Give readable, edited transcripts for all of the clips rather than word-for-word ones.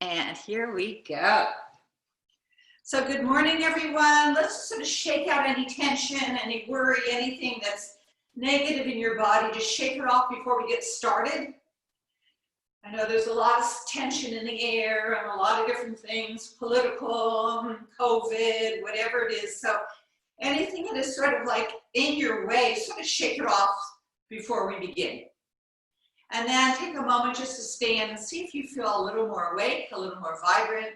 And here we go. So good morning, everyone. Let's sort of shake out any tension, any worry, anything that's negative in your body. Just shake it off before we get started. I know there's a lot of tension in the air and a lot of different things, political, COVID, whatever it is. So anything that is sort of like in your way, sort of shake it off before we begin. And then take a moment just to stand and see if you feel a little more awake, a little more vibrant.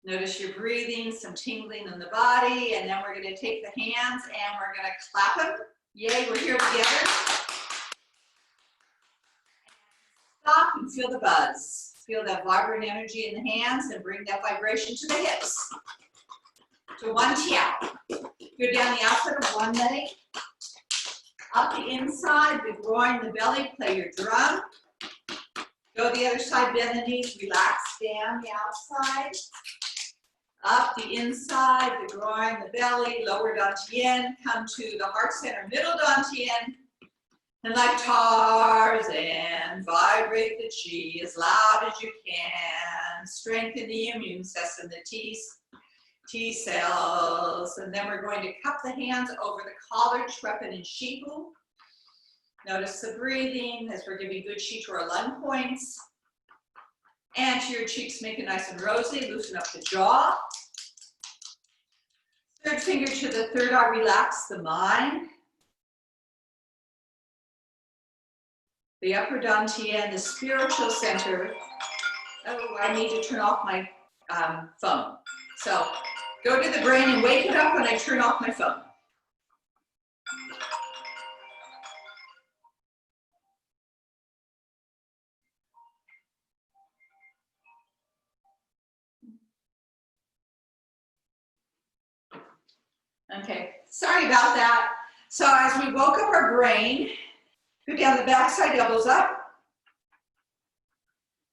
Notice your breathing, some tingling in the body, and then we're going to take the hands and we're going to clap them. Yay, we're here together. Stop and feel the buzz. Feel that vibrant energy in the hands and bring that vibration to the hips. To one tiao. Go down the outside of one leg. Up the inside, the groin, the belly, play your drum. Go the other side, bend the knees, relax down the outside. Up the inside, the groin, the belly, lower dantian, come to the heart center, middle dantian. And like Tarzan, vibrate the chi as loud as you can. Strengthen the immune system, the T cells, and then we're going to cup the hands over the collar, Trepan and Shihu. Notice the breathing as we're giving good chi to our lung points. And to your cheeks, make it nice and rosy, loosen up the jaw. Third finger to the third eye, relax the mind. The upper dantian, the spiritual center. Oh, I need to turn off my phone. So go to the brain and wake it up when I turn off my phone. Okay, sorry about that. So as we woke up our brain, go down the back side, elbows up.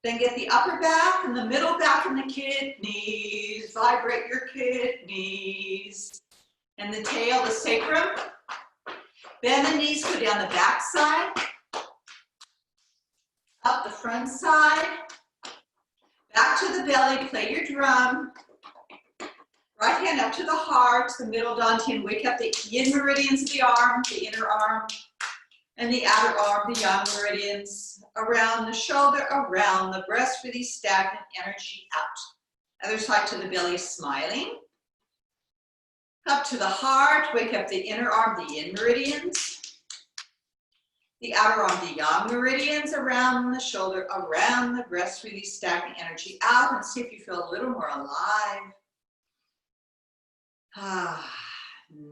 Then get the upper back and the middle back and the kidneys. Vibrate your kidneys. And the tail, the sacrum. Bend the knees, go down the back side. Up the front side. Back to the belly, play your drum. Right hand up to the heart, the middle dantian. Wake up the yin meridians of the arm, the inner arm. And the outer arm, the yang meridians, around the shoulder, around the breast, release stagnant energy out. Other side to the belly, smiling. Up to the heart, wake up the inner arm, the yin meridians. The outer arm, the yang meridians, around the shoulder, around the breast, release stagnant energy out. And see if you feel a little more alive. Ah,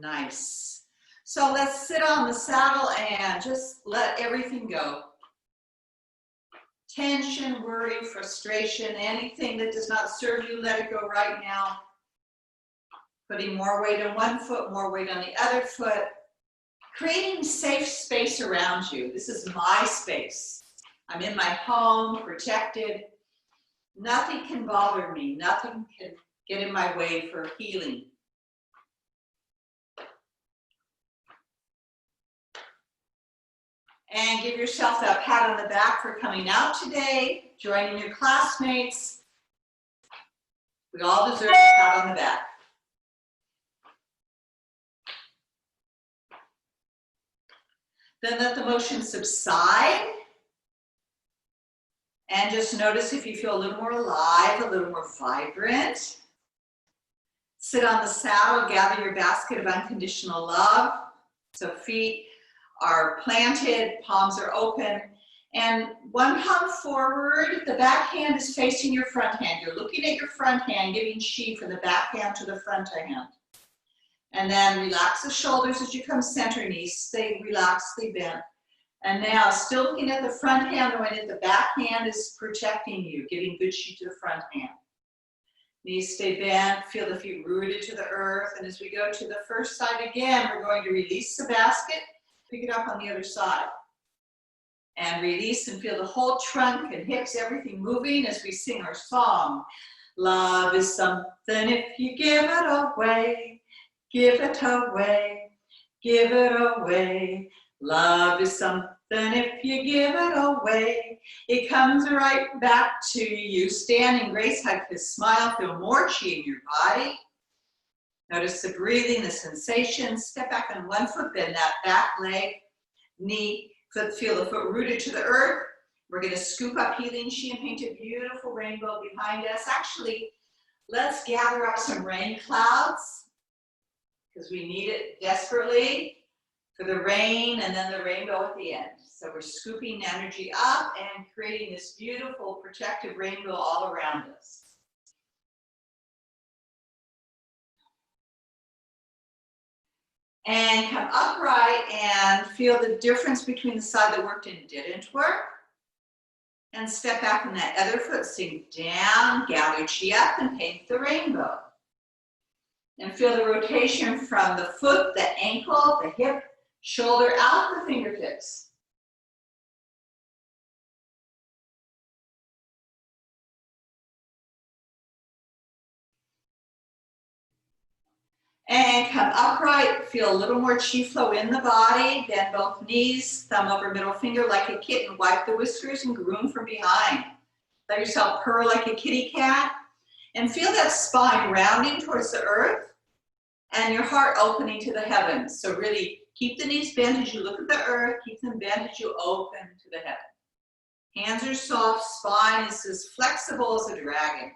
nice. So let's sit on the saddle and just let everything go. Tension, worry, frustration, anything that does not serve you, let it go right now. Putting more weight on one foot, more weight on the other foot. Creating safe space around you. This is my space. I'm in my home, protected. Nothing can bother me. Nothing can get in my way for healing. And give yourself that pat on the back for coming out today, joining your classmates. We all deserve a pat on the back. Then let the motion subside. And just notice if you feel a little more alive, a little more vibrant. Sit on the saddle, gather your basket of unconditional love. So feet are planted, palms are open, and one palm forward, the back hand is facing your front hand. You're looking at your front hand, giving chi from the back hand to the front hand. And then relax the shoulders as you come center, knees stay relaxed, stay bent. And now, still looking at the front hand, knowing that the back hand is protecting you, giving good chi to the front hand. Knees stay bent, feel the feet rooted to the earth, and as we go to the first side again, we're going to release the basket. Pick it up on the other side. And release and feel the whole trunk and hips, everything moving as we sing our song. Love is something if you give it away. Give it away. Give it away. Love is something if you give it away. it comes right back to you. Standing grace hug, kiss, smile. Feel more chi in your body. Notice the breathing, the sensation. Step back on one foot, bend that back leg, knee, foot, feel the foot rooted to the earth. We're going to scoop up healing chi and paint a beautiful rainbow behind us. Actually, let's gather up some rain clouds because we need it desperately for the rain and then the rainbow at the end. So we're scooping energy up and creating this beautiful protective rainbow all around us. And come upright and feel the difference between the side that worked and didn't work. And step back on that other foot, sink down, gather chi up and paint the rainbow. And feel the rotation from the foot, the ankle, the hip, shoulder out the fingertips. And come upright, feel a little more chi flow in the body, bend both knees, thumb over middle finger like a kitten, wipe the whiskers and groom from behind. Let yourself purr like a kitty cat, and feel that spine rounding towards the earth, and your heart opening to the heavens. So really keep the knees bent as you look at the earth, keep them bent as you open to the heavens. Hands are soft, spine is as flexible as a dragon.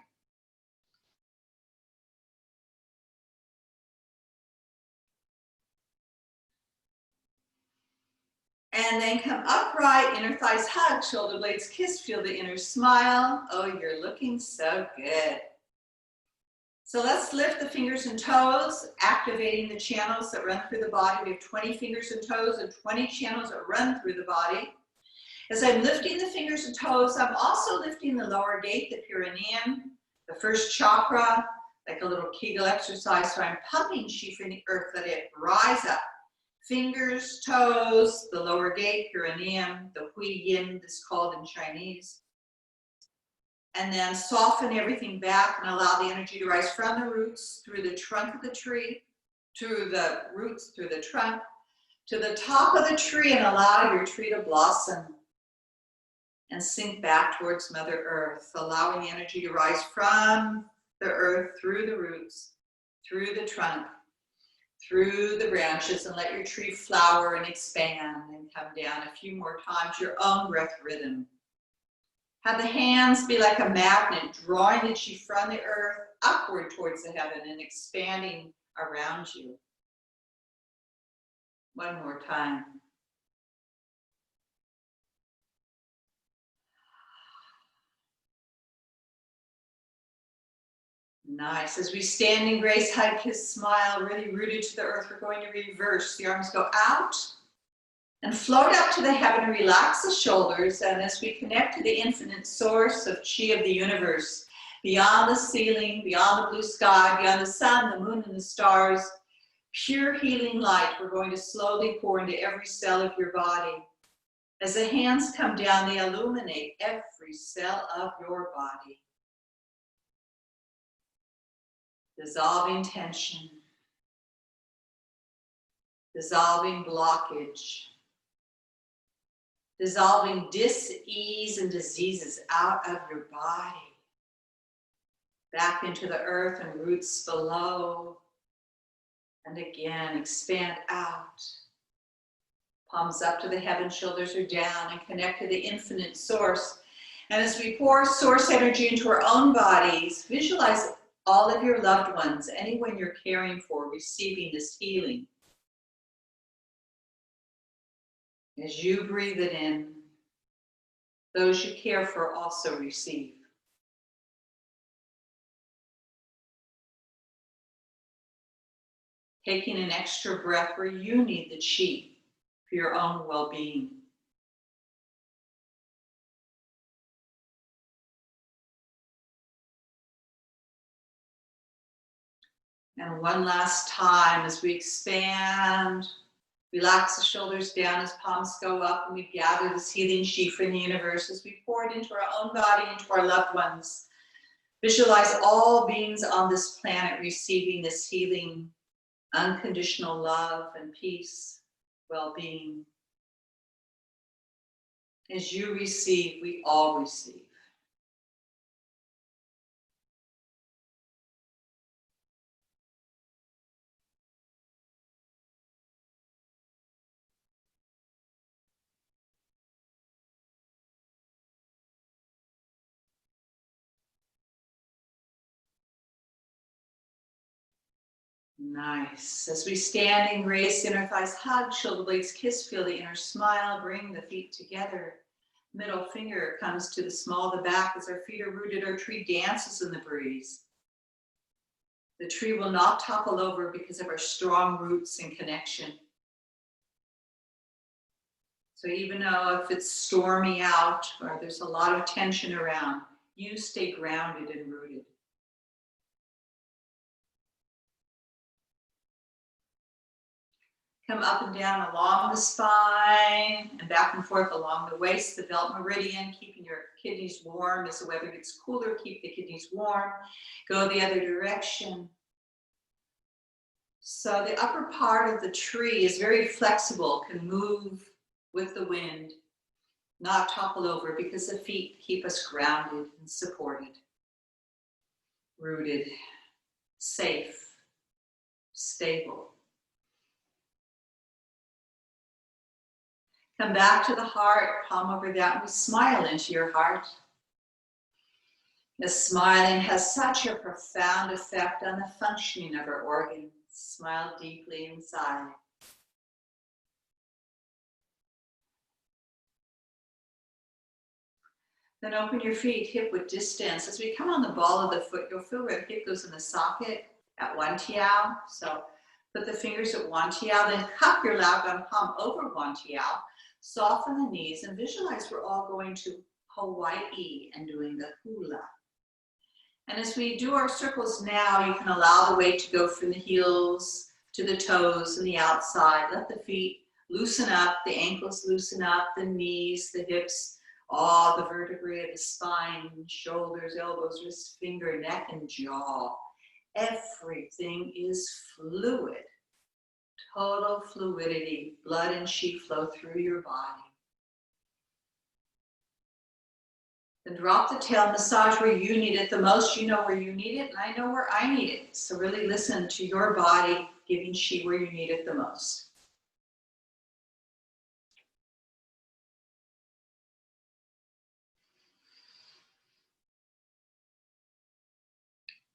And then come upright, inner thighs hug, shoulder blades kiss, feel the inner smile. Oh, you're looking so good. So let's lift the fingers and toes, activating the channels that run through the body. We have 20 fingers and toes and 20 channels that run through the body. As I'm lifting the fingers and toes, I'm also lifting the lower gate, the perineum, the first chakra, like a little Kegel exercise. So I'm pumping chi from the earth, let it rise up. Fingers, toes, the lower gate, perineum, the hui yin, this is called in Chinese. And then soften everything back and allow the energy to rise from the roots, through the trunk of the tree, through the roots, through the trunk, to the top of the tree, and allow your tree to blossom and sink back towards Mother Earth, allowing the energy to rise from the earth, through the roots, through the trunk, through the branches, and let your tree flower and expand and come down a few more times, your own breath rhythm. Have the hands be like a magnet, drawing the chi from the earth upward towards the heaven and expanding around you. One more time. Nice. As we stand in grace, hug, kiss, smile, really rooted to the earth, we're going to reverse. The arms go out and float up to the heaven, relax the shoulders, and as we connect to the infinite source of chi of the universe, beyond the ceiling, beyond the blue sky, beyond the sun, the moon, and the stars, pure healing light, we're going to slowly pour into every cell of your body. As the hands come down, they illuminate every cell of your body. Dissolving tension, dissolving blockage, dissolving dis-ease and diseases out of your body, back into the earth and roots below, and again, expand out. Palms up to the heaven, shoulders are down, and connect to the infinite source. And as we pour source energy into our own bodies, visualize all of your loved ones, anyone you're caring for, receiving this healing. As you breathe it in, those you care for also receive. Taking an extra breath where you need the chi for your own well-being. And one last time as we expand, relax the shoulders down as palms go up, and we gather this healing chi from the universe as we pour it into our own body, into our loved ones. Visualize all beings on this planet receiving this healing, unconditional love and peace, well-being. As you receive, we all receive. Nice. As we stand and grace, inner thighs hug, shoulder blades kiss, feel the inner smile, bring the feet together. Middle finger comes to the small of the back as our feet are rooted. Our tree dances in the breeze. The tree will not topple over because of our strong roots and connection. So even though if it's stormy out or there's a lot of tension around, you stay grounded and rooted. Come up and down along the spine and back and forth along the waist, the belt meridian, keeping your kidneys warm. As the weather gets cooler, keep the kidneys warm. Go the other direction. So the upper part of the tree is very flexible, can move with the wind, not topple over because the feet keep us grounded and supported, rooted, safe, stable. Come back to the heart, palm over that, and we smile into your heart. The smiling has such a profound effect on the functioning of our organs. Smile deeply inside. Then open your feet hip width distance. As we come on the ball of the foot, you'll feel where the hip goes in the socket at one tiao. So put the fingers at one tiao, then cup your Laogan palm over one tiao. Soften the knees and visualize we're all going to Hawaii and doing the hula. And as we do our circles now, you can allow the weight to go from the heels to the toes and the outside. Let the feet loosen up, the ankles loosen up, the knees, the hips, all the vertebrae of the spine, shoulders, elbows, wrist, finger, neck, and jaw. Everything is fluid. Total fluidity, blood and chi flow through your body. Then drop the tail, massage where you need it the most. You know where you need it, and I know where I need it. So really listen to your body, giving chi where you need it the most.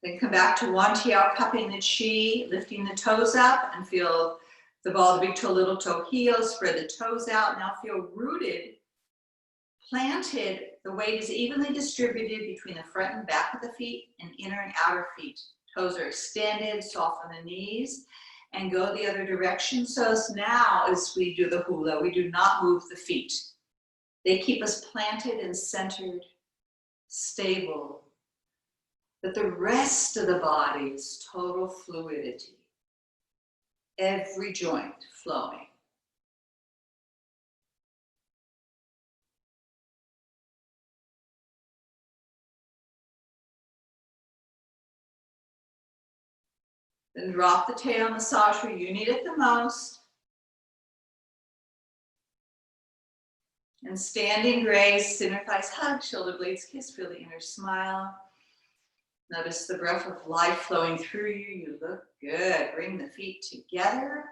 Then come back to one tiao, cupping the chi, lifting the toes up, and feel the ball of the big toe, little toe, heel, spread the toes out. Now feel rooted, planted. The weight is evenly distributed between the front and back of the feet and inner and outer feet. Toes are extended, soften the knees, and go the other direction. So now as we do the hula, we do not move the feet. They keep us planted and centered, stable. But the rest of the body is total fluidity. Every joint flowing. Then drop the tail, massage where you need it the most. And standing grace, inner thighs hug, shoulder blades kiss, feel the inner smile. Notice the breath of life flowing through you. You look good. Bring the feet together.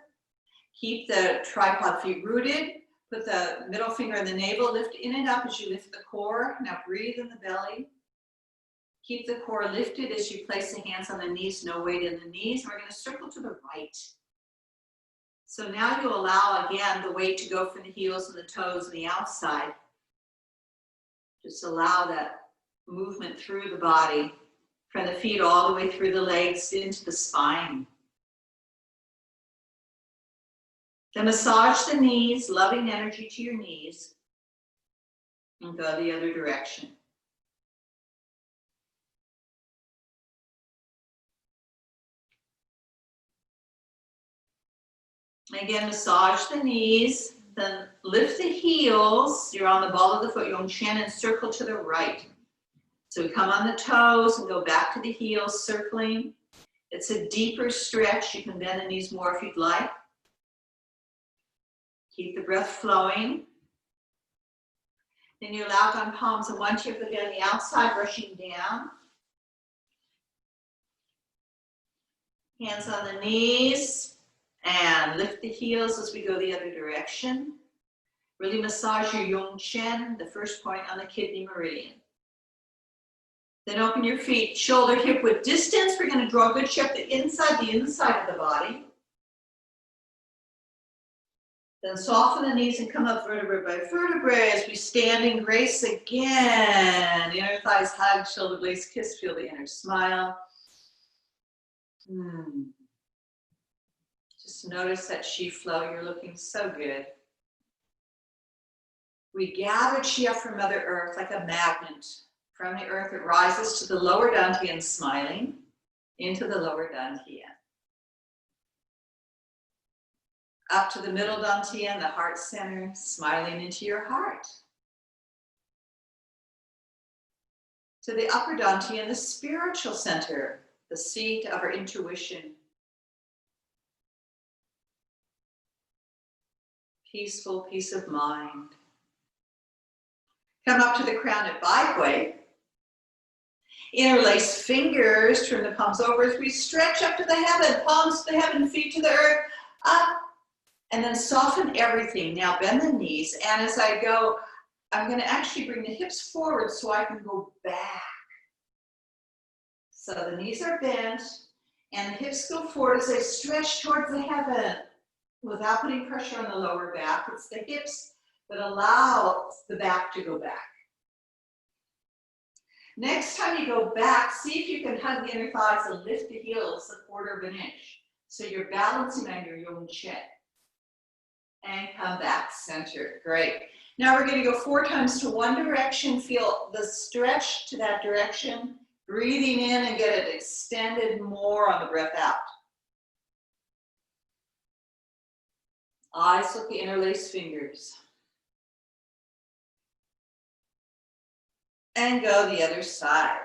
Keep the tripod feet rooted. Put the middle finger in the navel. Lift in and up as you lift the core. Now breathe in the belly. Keep the core lifted as you place the hands on the knees. No weight in the knees. And we're going to circle to the right. So now you allow, again, the weight to go from the heels and the toes and the outside. Just allow that movement through the body. From the feet all the way through the legs into the spine. Then massage the knees, loving energy to your knees, and go the other direction. Again, massage the knees, then lift the heels. You're on the ball of the foot, Yongchen, and circle to the right. So we come on the toes and go back to the heels, circling. It's a deeper stretch. You can bend the knees more if you'd like. Keep the breath flowing. Then you allow on palms and one tip again on the outside, brushing down. Hands on the knees and lift the heels as we go the other direction. Really massage your Yongchen, the first point on the kidney meridian. Then open your feet, shoulder hip width distance. We're going to draw a good shape the inside of the body. Then soften the knees and come up vertebrae by vertebrae as we stand in grace again. Inner thighs hug, shoulder blades kiss, feel the inner smile. Just notice that chi flow. You're looking so good. We gather chi up from Mother Earth like a magnet. From the earth, it rises to the lower dantian, smiling into the lower dantian. Up to the middle dantian, the heart center, smiling into your heart. To the upper dantian, the spiritual center, the seat of our intuition. Peaceful peace of mind. Come up to the crown at Baihui. Interlace fingers, turn the palms over as we stretch up to the heaven, palms to the heaven, feet to the earth, up, and then soften everything. Now bend the knees, and as I go, I'm going to actually bring the hips forward so I can go back. So the knees are bent, and the hips go forward as I stretch towards the heaven without putting pressure on the lower back. It's the hips that allow the back to go back. Next time you go back, see if you can hug the inner thighs and lift the heels a quarter of an inch. So you're balancing on your Yongchen. And come back center. Great. Now we're going to go 4 times to one direction. Feel the stretch to that direction. Breathing in and get it extended more on the breath out. Eyes look at interlace fingers. And go the other side.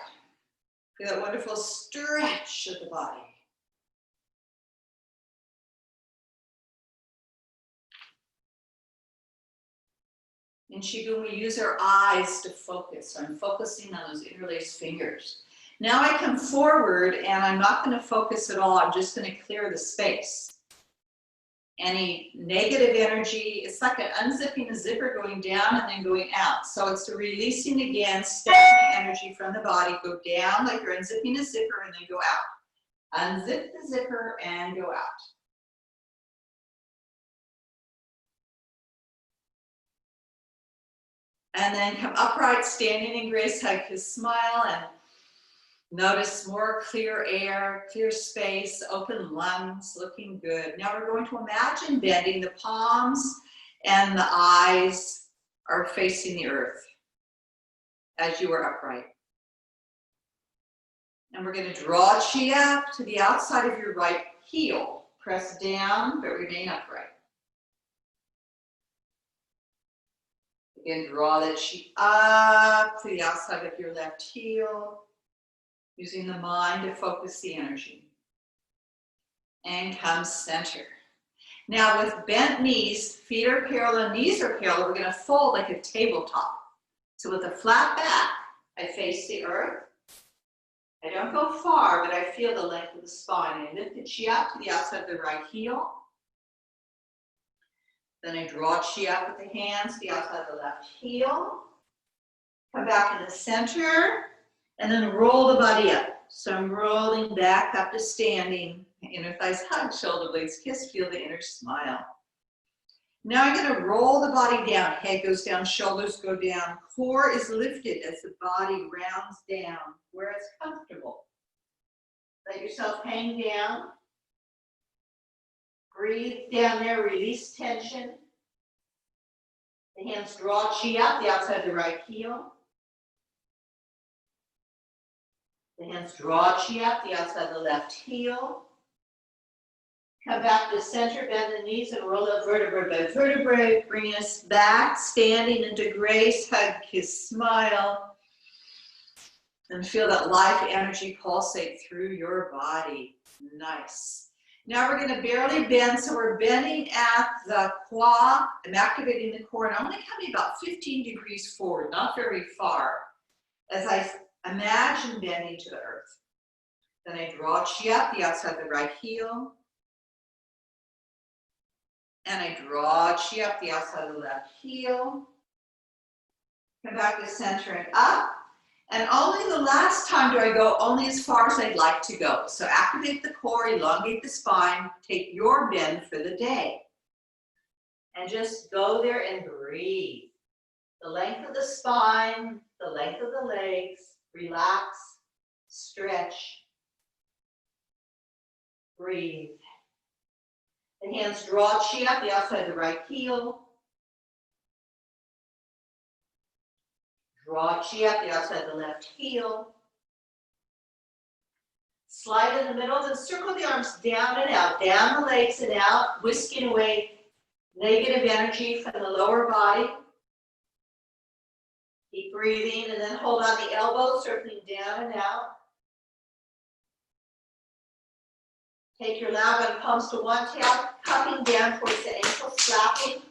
Feel that wonderful stretch of the body. In Qigong, we use our eyes to focus. So I'm focusing on those interlaced fingers. Now I come forward and I'm not going to focus at all. I'm just going to clear the space. Any negative energy, it's like unzipping a zipper going down and then going out. So it's the releasing again, stagnant energy from the body. Go down like you're unzipping a zipper and then go out. Unzip the zipper and go out. And then come upright, standing in grace, hug, kiss, smile, and notice more clear air, clear space, open lungs, looking good. Now we're going to imagine bending the palms and the eyes are facing the earth as you are upright. And we're going to draw chi up to the outside of your right heel. Press down, but remain upright. Again, draw that chi up to the outside of your left heel. Using the mind to focus the energy. And come center. Now with bent knees, feet are parallel, knees are parallel, we're going to fold like a tabletop. So with a flat back, I face the earth. I don't go far, but I feel the length of the spine. I lift the chi up to the outside of the right heel. Then I draw chi up with the hands to the outside of the left heel. Come back in the center. And then roll the body up. So I'm rolling back up to standing. Inner thighs hug, shoulder blades kiss, feel the inner smile. Now I'm going to roll the body down. Head goes down, shoulders go down. Core is lifted as the body rounds down where it's comfortable. Let yourself hang down. Breathe down there, release tension. The hands draw chi up, the outside of the right heel. The hands draw chi up, the outside of the left heel. Come back to center, bend the knees and roll up vertebrae by vertebrae, bringing us back, standing into grace, hug, kiss, smile. And feel that life energy pulsate through your body. Nice. Now we're going to barely bend, so we're bending at the quad. I'm activating the core, and I'm only coming about 15 degrees forward, not very far, as I imagine bending to the earth. Then I draw chi up the outside of the right heel, and I draw chi up the outside of the left heel. Come back to center and up. And only the last time do I go only as far as I'd like to go. So activate the core, elongate the spine, take your bend for the day. And just go there and breathe. The length of the spine, the length of the legs, relax, stretch, breathe. The hands draw chi up the outside of the right heel. Draw chi up the outside of the left heel. Slide in the middle, then circle the arms down and out, down the legs and out, whisking away negative energy from the lower body. Keep breathing, and then hold on the elbows, circling down and out. Take your lat palms to one tail, cupping down towards the ankle, slapping.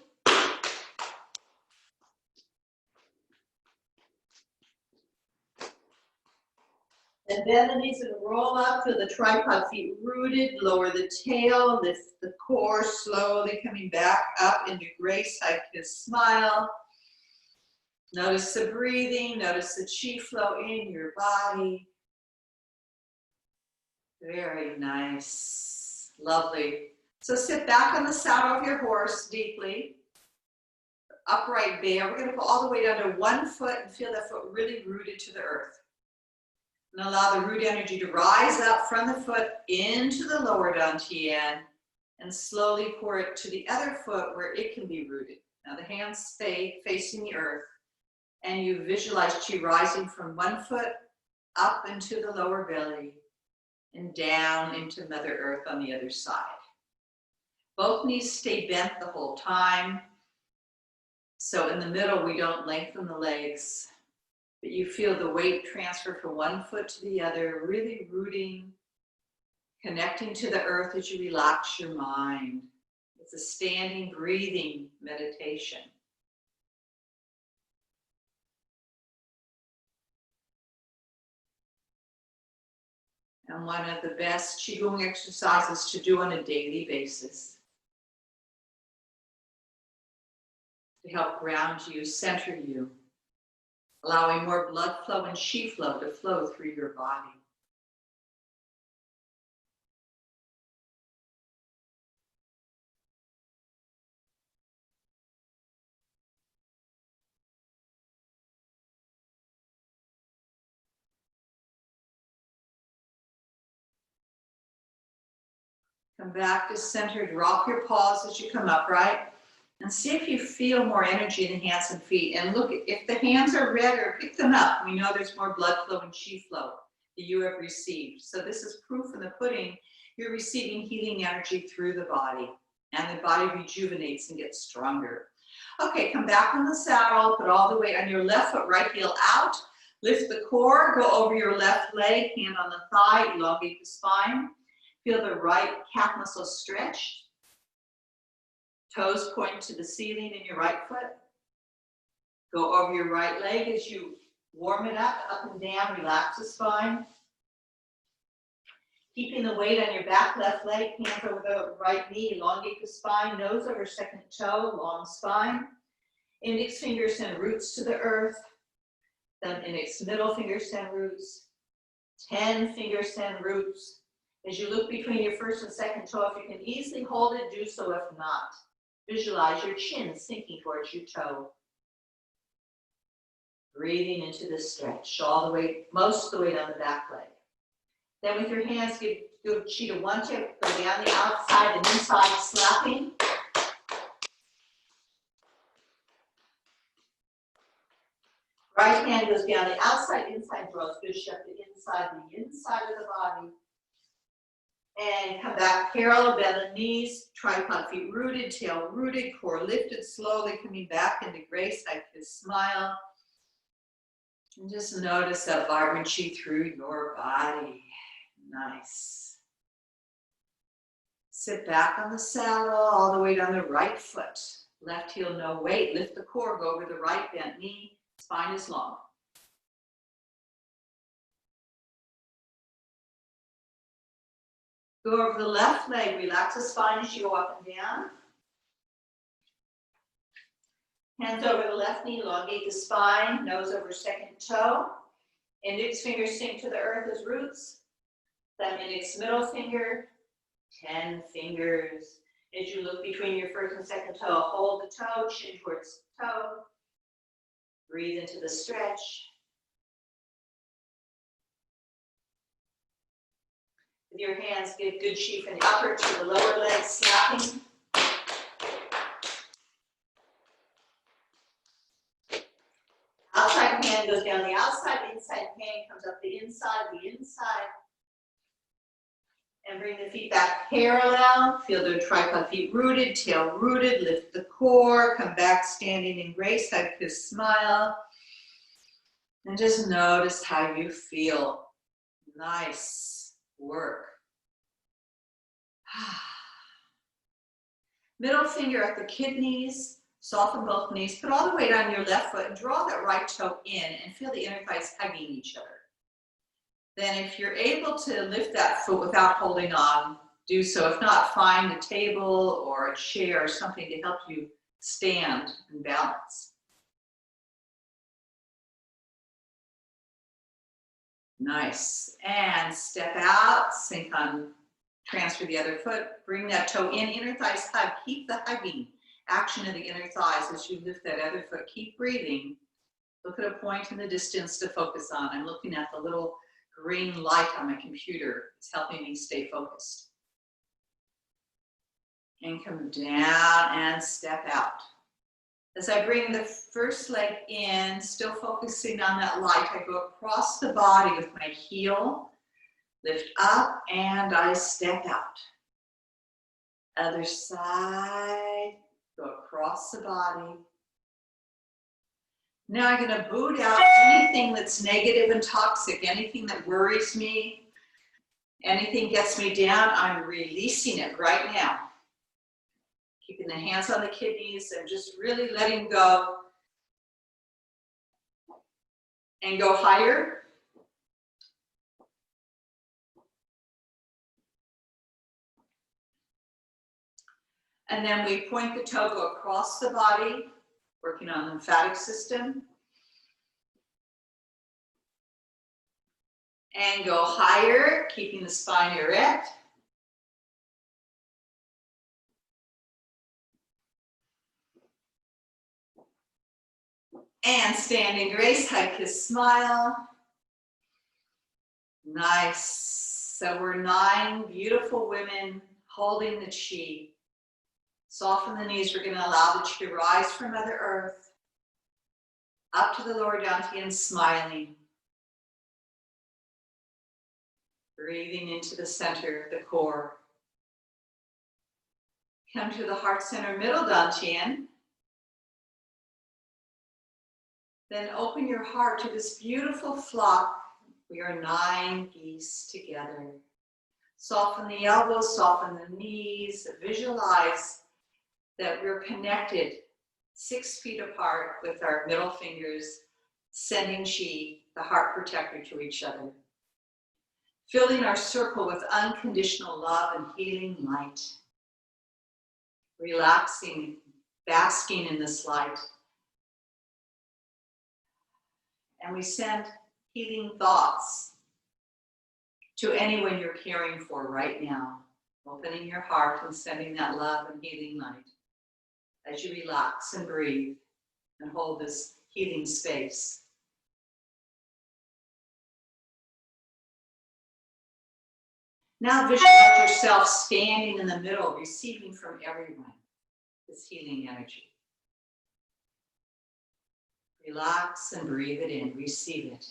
And bend the knees and roll up, feel the tripod feet rooted, lower the tail, lift the core, slowly coming back up into grace, side kiss, smile. Notice the breathing, notice the chi flow in your body. Very nice, lovely. So sit back on the saddle of your horse deeply. Upright bear, we're gonna go all the way down to one foot and feel that foot really rooted to the earth. And allow the root energy to rise up from the foot into the lower dantian and slowly pour it to the other foot where it can be rooted. Now the hands stay facing the earth and you visualize chi rising from one foot up into the lower belly and down into Mother Earth on the other side. Both knees stay bent the whole time. So in the middle, we don't lengthen the legs. But you feel the weight transfer from one foot to the other, really rooting, connecting to the earth as you relax your mind. It's a standing, breathing meditation. And one of the best Qigong exercises to do on a daily basis to help ground you, center you, allowing more blood flow and chi flow to flow through your body. Come back to center, drop your paws as you come upright, and see if you feel more energy in the hands and feet. And look, if the hands are redder, pick them up. We know there's more blood flow and chi flow that you have received. So this is proof in the pudding, you're receiving healing energy through the body, and the body rejuvenates and gets stronger. Okay, come back on the saddle, put all the weight on your left foot, right heel out, lift the core, go over your left leg, hand on the thigh, elongate the spine. Feel the right calf muscle stretched. Toes point to the ceiling in your right foot. Go over your right leg as you warm it up and down, relax the spine. Keeping the weight on your back left leg, hands over the right knee, elongate the spine, nose over second toe, long spine. Index finger send roots to the earth. Then index middle finger send roots. 10 fingers send roots. As you look between your first and second toe, if you can easily hold it, do so. If not, visualize your chin sinking towards your toe. Breathing into the stretch, all the way, most of the way down the back leg. Then with your hands, give chi to one tip, go down the outside and inside, slapping. Right hand goes down the outside, inside draws good shift to the inside of the body. And come back parallel, bend the knees, tripod feet rooted, tail rooted, core lifted, slowly coming back into grace, side kiss, smile. And just notice that vibrant chi through your body. Nice. Sit back on the saddle all the way down the right foot. Left heel, no weight. Lift the core, go over the right bent knee. Spine is long. Go over the left leg. Relax the spine as you go up and down. Hands over the left knee, elongate the spine, nose over second toe. Index finger sink to the earth as roots. Thumb index middle finger, 10 fingers. As you look between your first and second toe, hold the toe, chin towards toe. Breathe into the stretch. With your hands, give good chi from the upper to the lower leg, slapping. Outside hand goes down the outside, inside hand comes up the inside. And bring the feet back parallel. Feel the tripod feet rooted, tail rooted, lift the core, come back standing in grace, hug, kiss, smile. And just notice how you feel. Nice work. Middle finger at the kidneys. Soften both knees, put all the weight on your left foot and draw that right toe in and feel the inner thighs hugging each other. Then if you're able to lift that foot without holding on, do so. If not, find a table or a chair or something to help you stand and balance. Nice. And step out, sink on, transfer the other foot, bring that toe in, inner thighs hug, keep the hugging. Action of the inner thighs as you lift that other foot. Keep breathing. Look at a point in the distance to focus on. I'm looking at the little green light on my computer. It's helping me stay focused. And come down and step out. As I bring the first leg in, still focusing on that light, I go across the body with my heel, lift up, and I step out. Other side. Go across the body. Now I'm going to boot out anything that's negative and toxic, anything that worries me, anything gets me down, I'm releasing it right now. Keeping the hands on the kidneys and just really letting go. And go higher. And then we point the toe, go across the body, working on the lymphatic system. And go higher, keeping the spine erect. And standing grace, hug, kiss, smile. Nice. So we're 9 beautiful women holding the chi. Soften the knees. We're going to allow the chi to rise from Mother Earth up to the lower dantian, smiling. Breathing into the center of the core. Come to the heart center, middle dantian. Then open your heart to this beautiful flock. We are 9 geese together. Soften the elbows, soften the knees, visualize that we're connected 6 feet apart with our middle fingers, sending chi, the heart protector, to each other. Filling our circle with unconditional love and healing light. Relaxing, basking in this light. And we send healing thoughts to anyone you're caring for right now. Opening your heart and sending that love and healing light. As you relax and breathe and hold this healing space. Now visualize yourself standing in the middle, receiving from everyone this healing energy. Relax and breathe it in, receive it.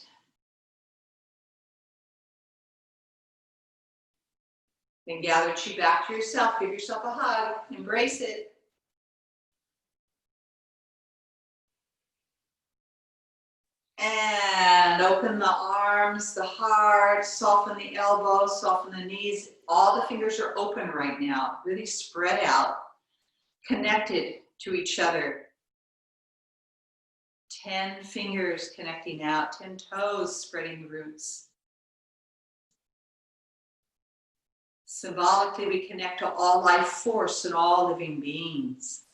Then gather chi back to yourself, give yourself a hug, embrace it. And open the arms, the heart, soften the elbows, soften the knees, All the fingers are open right now, really spread out, connected to each other. 10 fingers connecting out, 10 toes spreading roots. Symbolically, we connect to all life force and all living beings.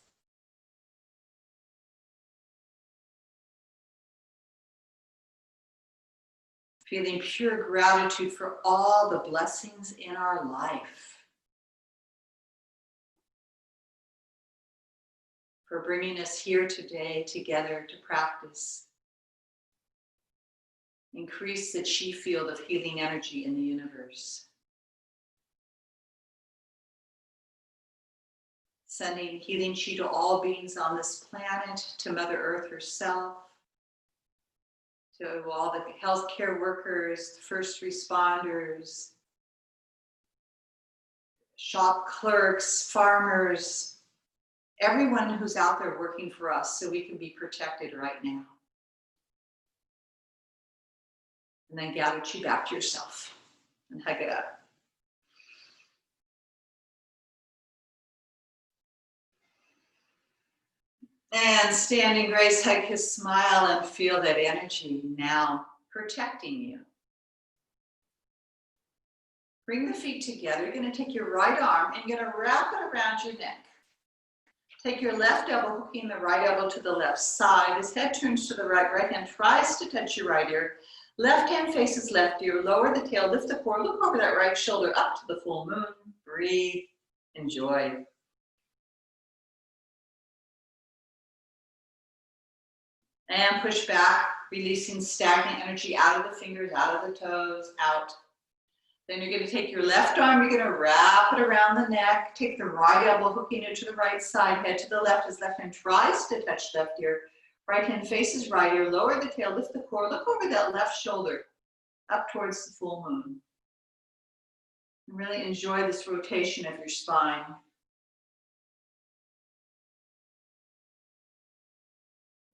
Feeling pure gratitude for all the blessings in our life. For bringing us here today together to practice. Increase the chi field of healing energy in the universe. Sending healing chi to all beings on this planet, to Mother Earth herself, to all the healthcare workers, first responders, shop clerks, farmers, everyone who's out there working for us so we can be protected right now. And then gather chi back to yourself and hug it up. And standing grace, hug his smile, and feel that energy now protecting you. Bring the feet together. You're going to take your right arm and you're going to wrap it around your neck. Take your left elbow, hooking the right elbow to the left side. His head turns to the right. Right hand tries to touch your right ear. Left hand faces left ear. Lower the tail, lift the core, look over that right shoulder up to the full moon. Breathe, enjoy. And push back, releasing stagnant energy out of the fingers, out of the toes, out. Then you're going to take your left arm, you're going to wrap it around the neck, take the right elbow, hooking it to the right side, head to the left as left hand tries to touch left ear. Right hand faces right ear, lower the tail, lift the core, look over that left shoulder, up towards the full moon. And really enjoy this rotation of your spine.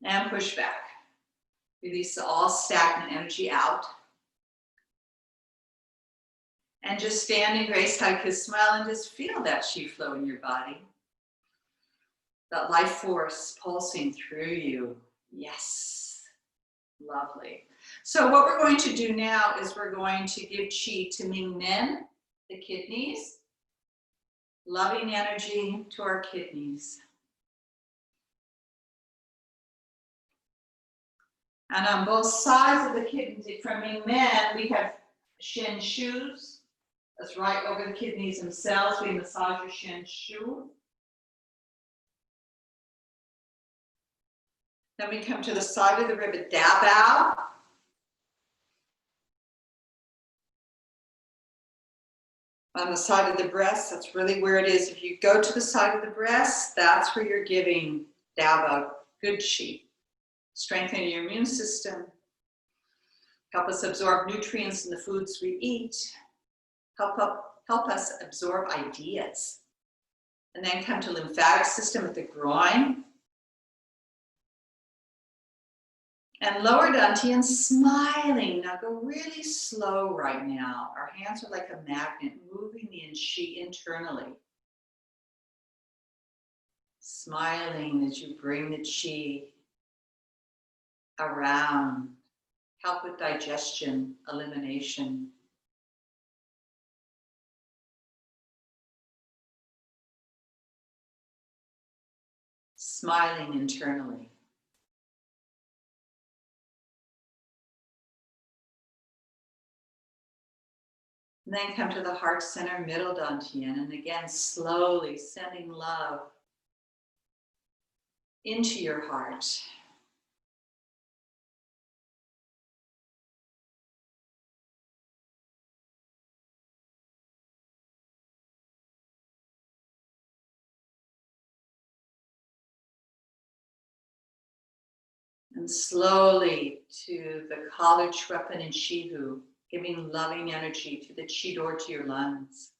And push back. Release all stagnant energy out. And just stand in grace, hug his smile, and just feel that chi flow in your body. That life force pulsing through you. Yes. Lovely. So what we're going to do now is we're going to give chi to Ming Men, the kidneys. Loving energy to our kidneys. And on both sides of the kidneys, from Ming Men, we have Shen Shus. That's right over the kidneys themselves. We massage your Shen Shu. Then we come to the side of the rib, a Da Bao. On the side of the breast, that's really where it is. If you go to the side of the breast, that's where you're giving Da Bao, good chi. Strengthening your immune system. Help us absorb nutrients in the foods we eat. Help us absorb ideas. And then come to lymphatic system at the groin. And lower dantian, smiling. Now go really slow right now. Our hands are like a magnet, moving the chi internally. Smiling as you bring the chi around. Help with digestion, elimination. Smiling internally. And then come to the heart center, middle dantian, and again, slowly sending love into your heart. And slowly to the collar, Shwepan, and Shihu, giving loving energy to the chi door to your lungs.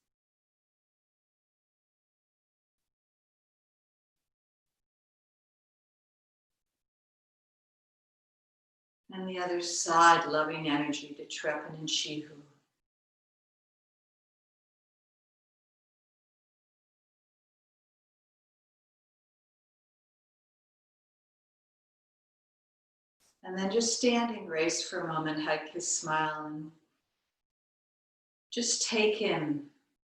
And the other side, loving energy to Trepan and Shihu. And then just standing grace for a moment, hug, kiss, smile, and just take in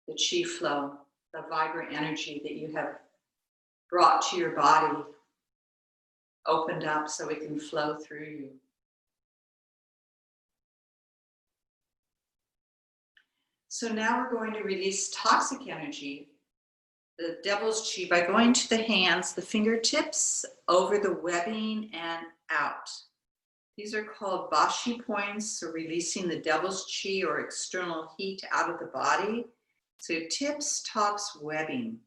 the chi flow, the vibrant energy that you have brought to your body, opened up so it can flow through you. So now we're going to release toxic energy, the devil's chi, by going to the hands, the fingertips, over the webbing and out. These are called bashi points, so releasing the devil's chi or external heat out of the body. So tips, tops, webbing.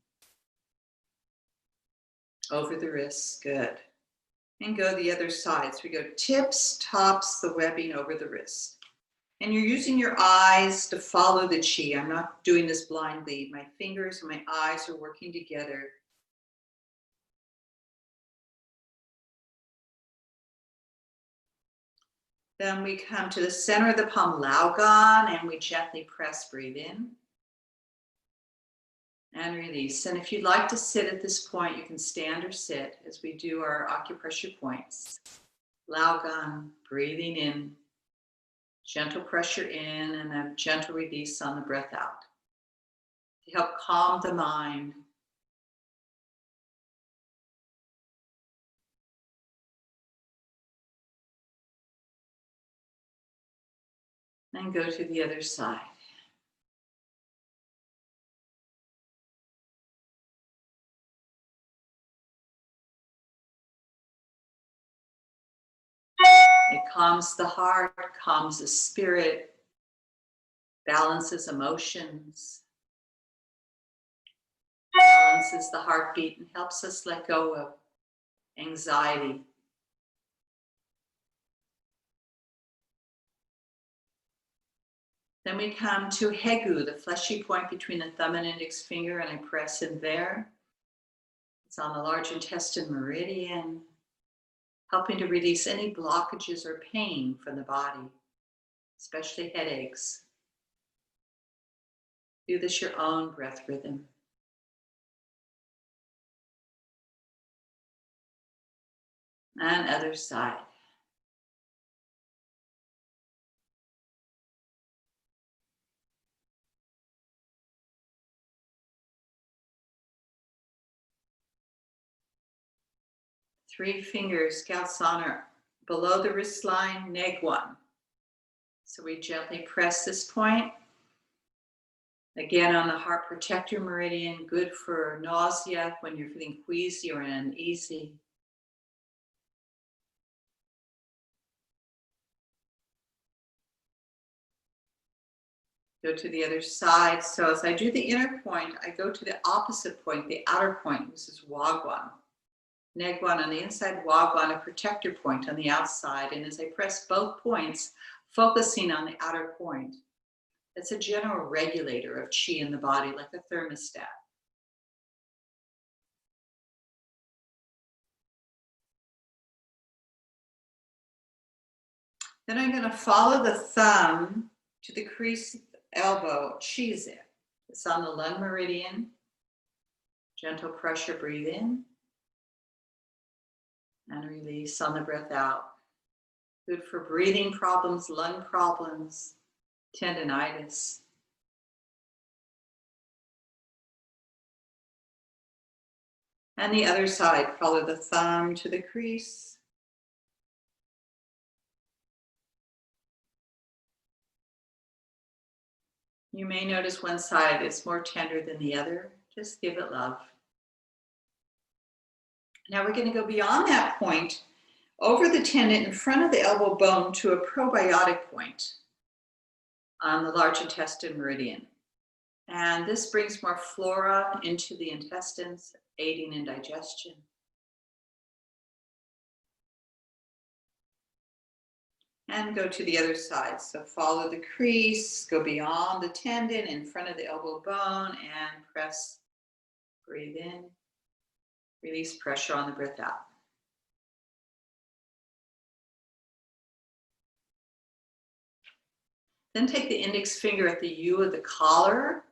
Over the wrists, good. And go the other side. So we go tips, tops, the webbing over the wrist. And you're using your eyes to follow the chi. I'm not doing this blindly. My fingers and my eyes are working together. Then we come to the center of the palm, Laogan, and we gently press, breathe in. And release. And if you'd like to sit at this point, you can stand or sit as we do our acupressure points. Laogan, breathing in, gentle pressure in, and a gentle release on the breath out to help calm the mind. And go to the other side. It calms the heart, calms the spirit, balances emotions, balances the heartbeat, and helps us let go of anxiety. Then we come to Hegu, the fleshy point between the thumb and index finger, and I press in there. It's on the large intestine meridian, helping to release any blockages or pain from the body, especially headaches. Do this your own breath rhythm. And other side. Three fingers, Galsana, below the wrist line, Negwan. So we gently press this point. Again, on the heart protector meridian, good for nausea when you're feeling queasy or uneasy. Go to the other side. So as I do the inner point, I go to the opposite point, the outer point. This is Wagwan. Negwan on the inside, Wagwan, a protector point on the outside. And as I press both points, focusing on the outer point, it's a general regulator of chi in the body, like a thermostat. Then I'm going to follow the thumb to the crease of the elbow, Chize. It's on the lung meridian. Gentle pressure, breathe in. And release on the breath out. Good for breathing problems, lung problems, tendinitis. And the other side, follow the thumb to the crease. You may notice one side is more tender than the other. Just give it love. Now we're going to go beyond that point, over the tendon in front of the elbow bone to a probiotic point on the large intestine meridian. And this brings more flora into the intestines, aiding in digestion. And go to the other side. So follow the crease, go beyond the tendon in front of the elbow bone, and press, breathe in, release pressure on the breath out. Then take the index finger at the U of the collar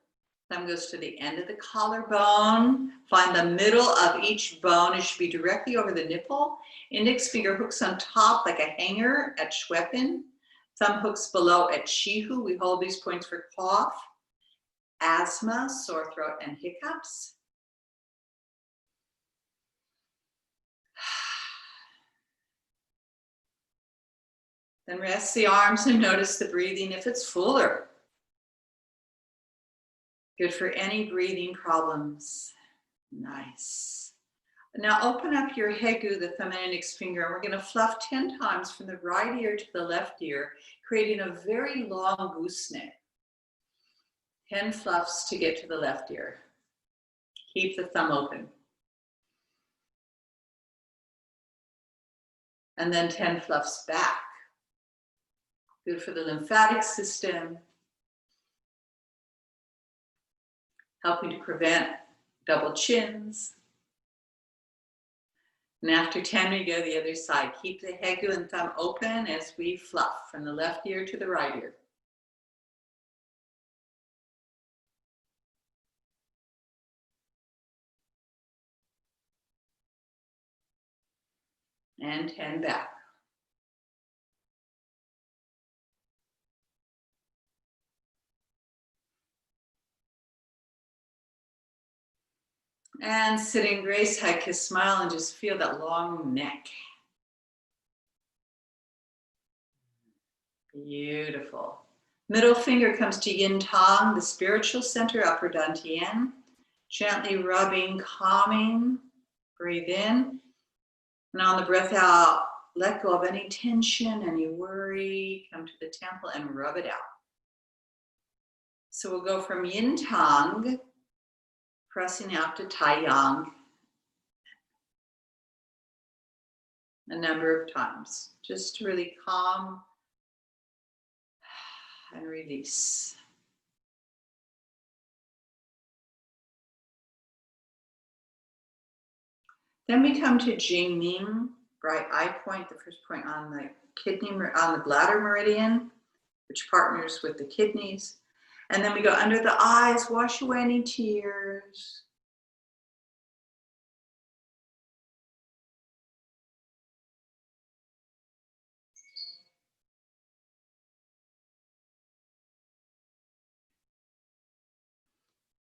Thumb goes to the end of the collarbone. Find the middle of each bone. It should be directly over the nipple. Index finger hooks on top like a hanger at Schweppen. Thumb hooks below at Shihu. We hold these points for cough, asthma, sore throat, and hiccups. Then rest the arms and notice the breathing if it's fuller. Good for any breathing problems. Nice. Now open up your hegu, the thumb and index finger, and we're going to fluff 10 times from the right ear to the left ear, creating a very long gooseneck. 10 fluffs to get to the left ear. Keep the thumb open. And then 10 fluffs back. Good for the lymphatic system. Helping to prevent double chins. And after 10, we go the other side. Keep the hegu and thumb open as we fluff from the left ear to the right ear. And 10 back. And sitting grace, high kiss, smile, and just feel that long neck. Beautiful. Middle finger comes to yin tong, the spiritual center, upper dantian. Gently rubbing, calming. Breathe in. And on the breath out, let go of any tension, any worry. Come to the temple and rub it out. So we'll go from yin tong, pressing out to tai yang a number of times, just to really calm and release. Then we come to Jing Ming, right eye point, the first point on the kidney, on the bladder meridian, which partners with the kidneys. And then we go under the eyes, wash away any tears.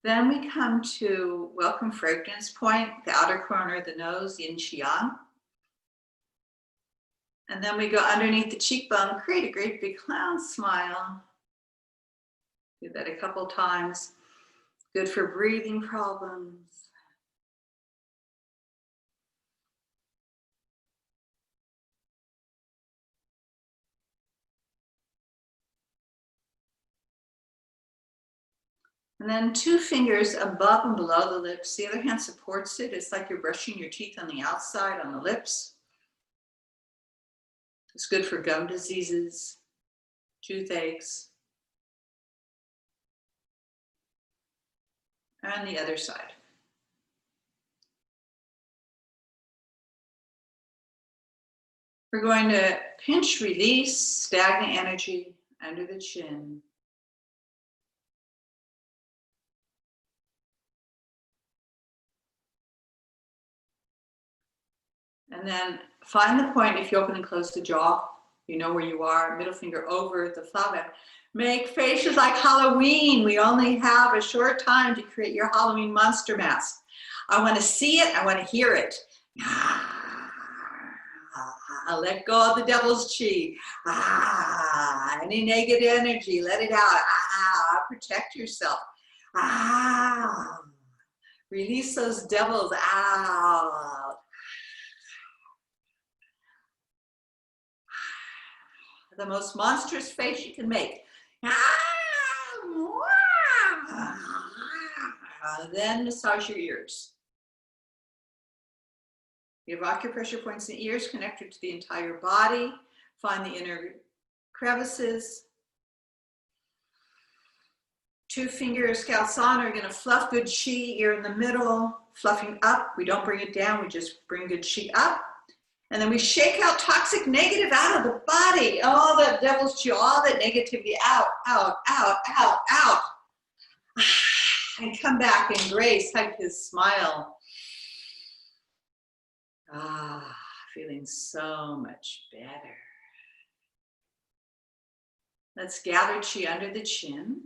Then we come to welcome fragrance point, the outer corner of the nose, yin qiang. And then we go underneath the cheekbone, create a great big clown smile. Do that a couple times. Good for breathing problems. And then 2 fingers above and below the lips. The other hand supports it. It's like you're brushing your teeth on the outside, on the lips. It's good for gum diseases, toothaches. And the other side. We're going to pinch release stagnant energy under the chin. And then find the point if you open and close the jaw. You know where you are, middle finger over the flava. Make faces like Halloween. We only have a short time to create your Halloween monster mask. I want to see it. I want to hear it. Let go of the devil's chi. Any negative energy, let it out. Protect yourself. Release those devils out. The most monstrous face you can make. Then massage your ears. You have acupressure points in the ears connected to the entire body. Find the inner crevices. 2 fingers, Kalsana, are going to fluff good chi, ear in the middle, fluffing up. We don't bring it down, we just bring good chi up. And then we shake out toxic negative out of the body. All that devil's chi, all that negativity out, out, out, out, out. And come back in grace, hug his smile. Feeling so much better. Let's gather chi under the chin.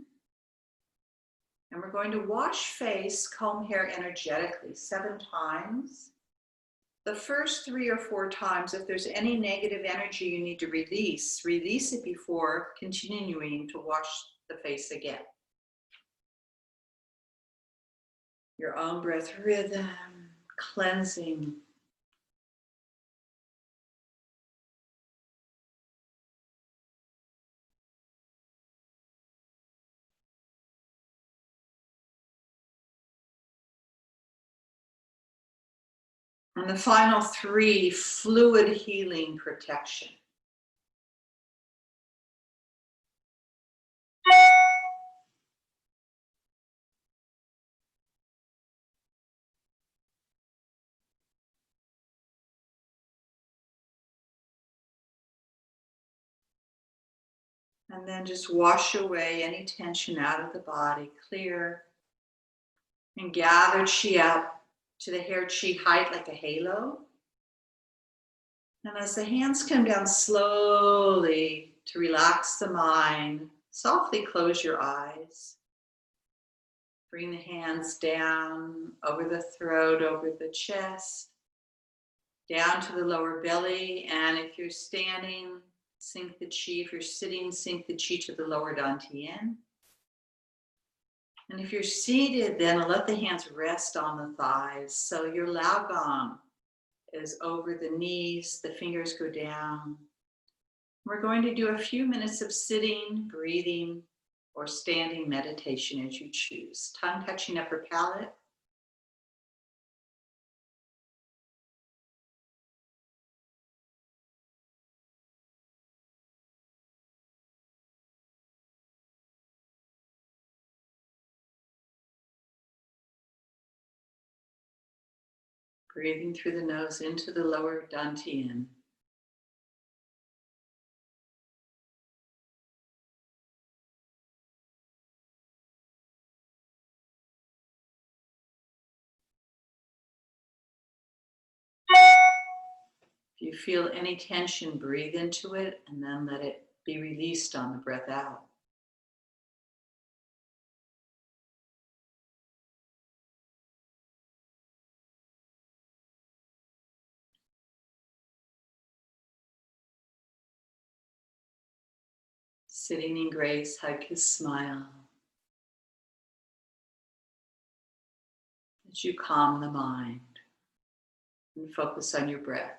And we're going to wash face, comb hair energetically 7 times. The first 3 or 4 times, if there's any negative energy you need to release it before continuing to wash the face again. Your own breath rhythm, cleansing. And the final 3, fluid healing protection. And then just wash away any tension out of the body, clear. And gather chi up to the hair chi height like a halo. And as the hands come down slowly to relax the mind, softly close your eyes. Bring the hands down over the throat, over the chest, down to the lower belly. And if you're standing, sink the chi. If you're sitting, sink the chi to the lower dantian. And if you're seated, then let the hands rest on the thighs. So your lao gong is over the knees, the fingers go down. We're going to do a few minutes of sitting, breathing, or standing meditation as you choose. Tongue touching upper palate. Breathing through the nose into the lower dantian. If you feel any tension, breathe into it and then let it be released on the breath out. Sitting in grace, hug his smile. As you calm the mind and focus on your breath.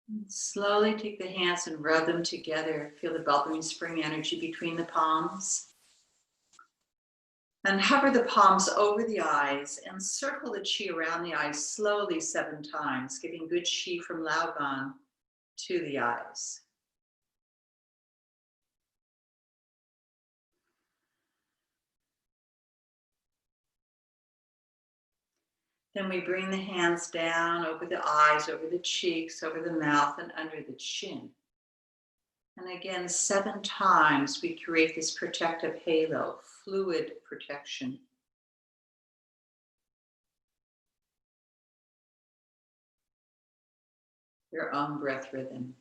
And slowly take the hands and rub them together. Feel the welcoming spring energy between the palms. And hover the palms over the eyes and circle the chi around the eyes slowly 7 times, giving good chi from lao gong to the eyes. Then we bring the hands down over the eyes, over the cheeks, over the mouth, and under the chin. And again, 7 times we create this protective halo, fluid protection. Your own breath rhythm.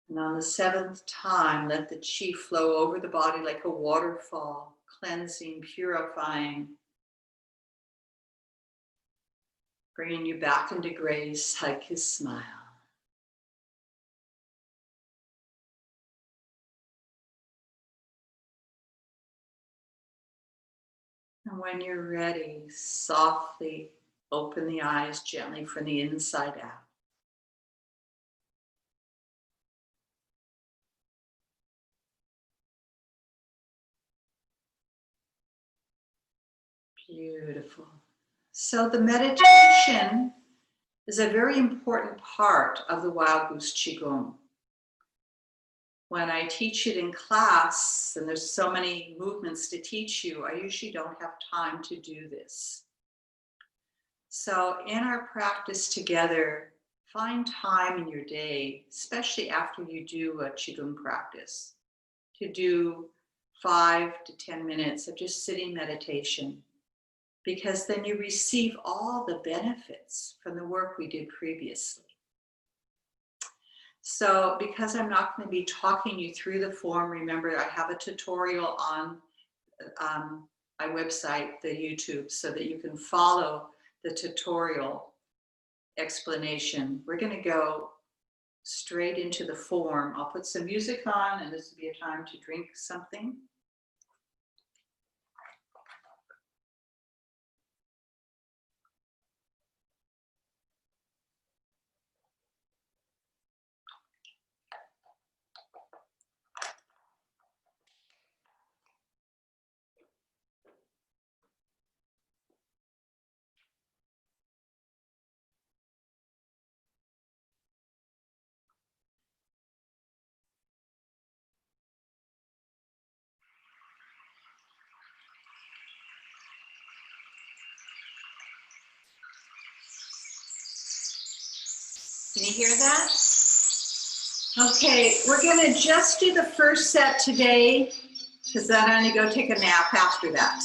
And on the 7th time, let the chi flow over the body like a waterfall, cleansing, purifying, bringing you back into grace, hug, kiss, smile. And when you're ready, softly open the eyes gently from the inside out. Beautiful. So the meditation is a very important part of the Wild Goose Qigong. When I teach it in class, and there's so many movements to teach you, I usually don't have time to do this. So in our practice together, find time in your day, especially after you do a Qigong practice, to do 5 to 10 minutes of just sitting meditation, because then you receive all the benefits from the work we did previously. So because I'm not going to be talking you through the form, remember I have a tutorial on my website, the YouTube, so that you can follow the tutorial explanation. We're going to go straight into the form. I'll put some music on, and this will be a time to drink something. Can you hear that? Okay, we're going to just do the first set today, because then I'm going to go take a nap after that.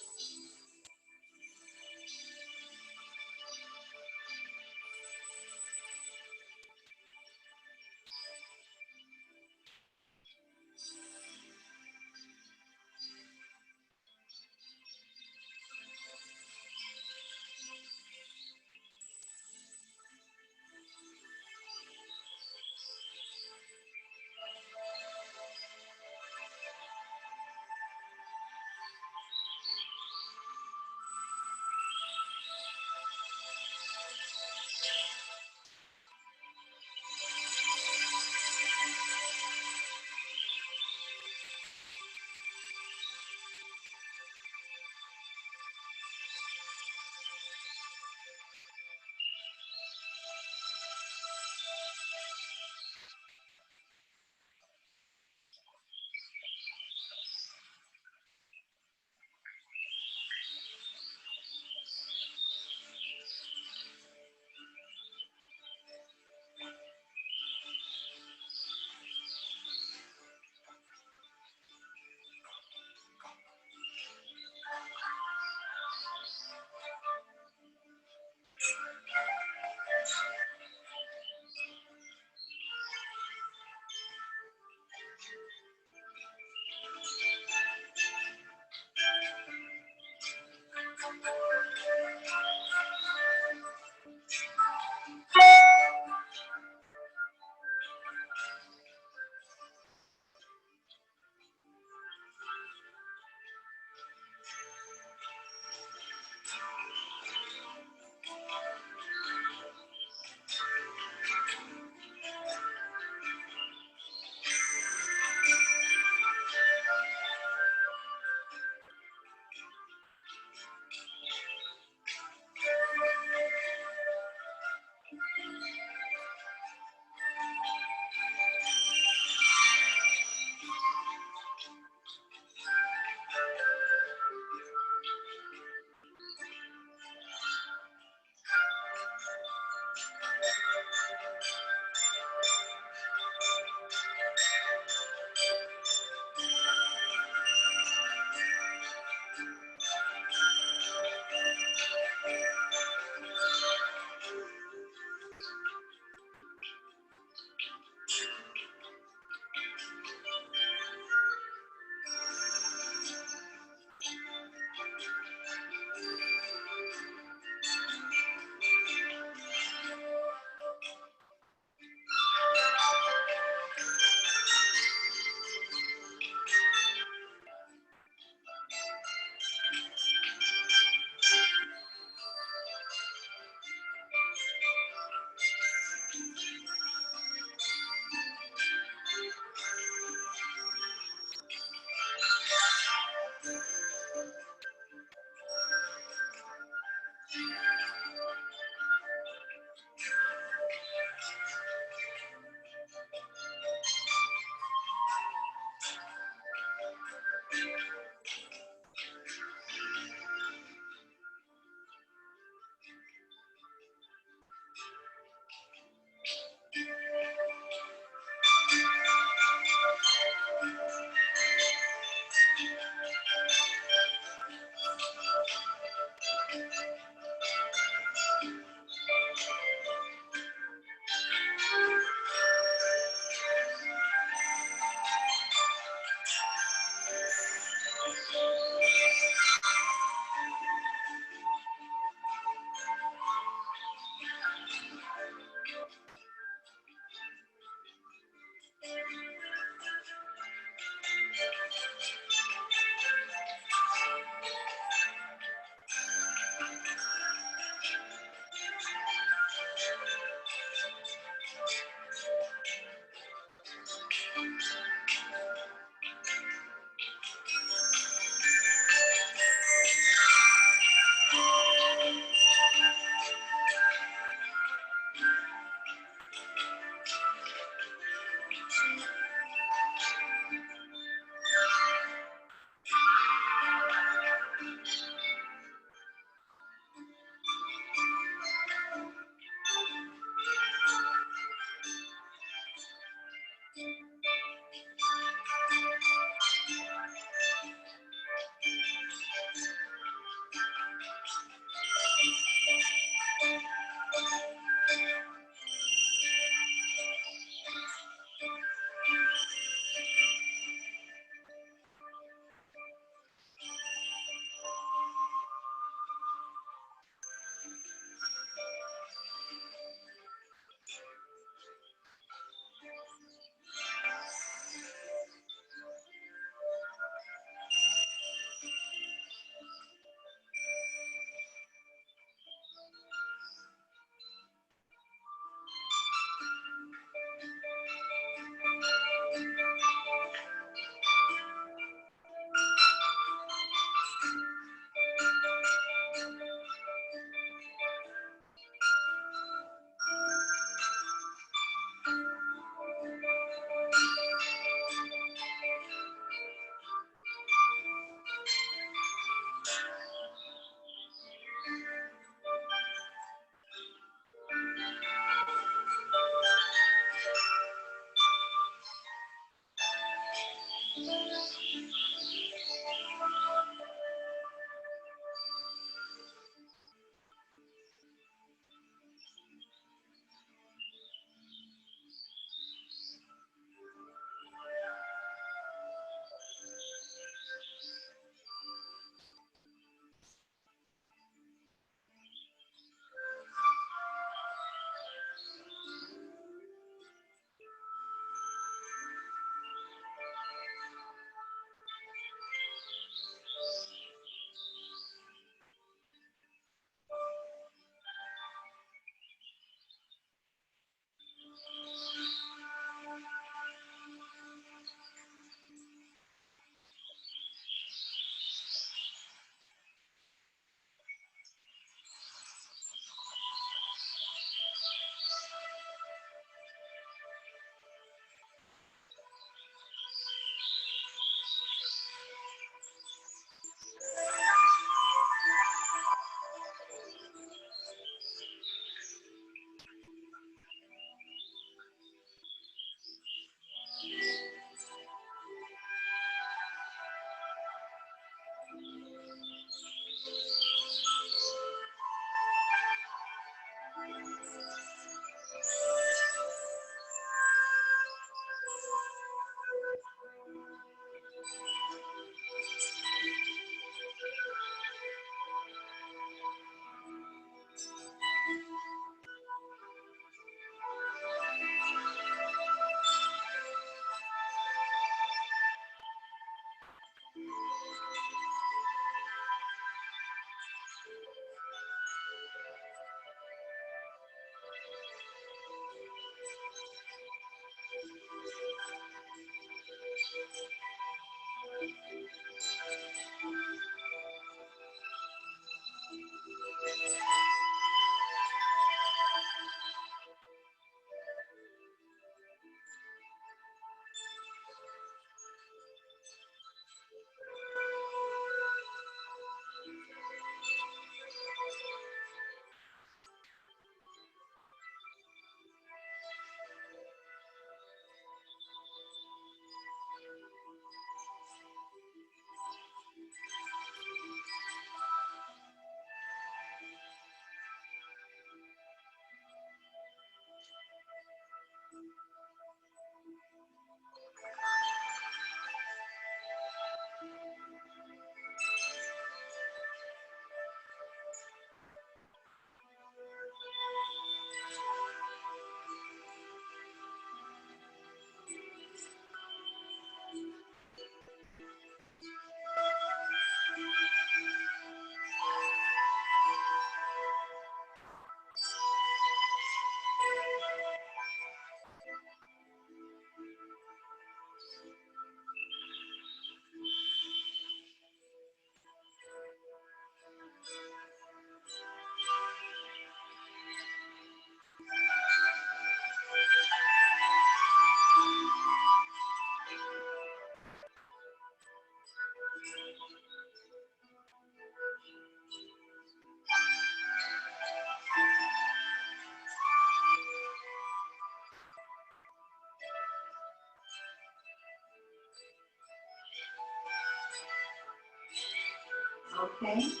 Okay.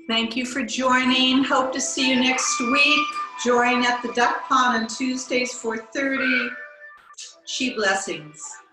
Thank you for joining. Hope to see you next week. Join at the Duck Pond on Tuesdays, 4:30. Chi blessings.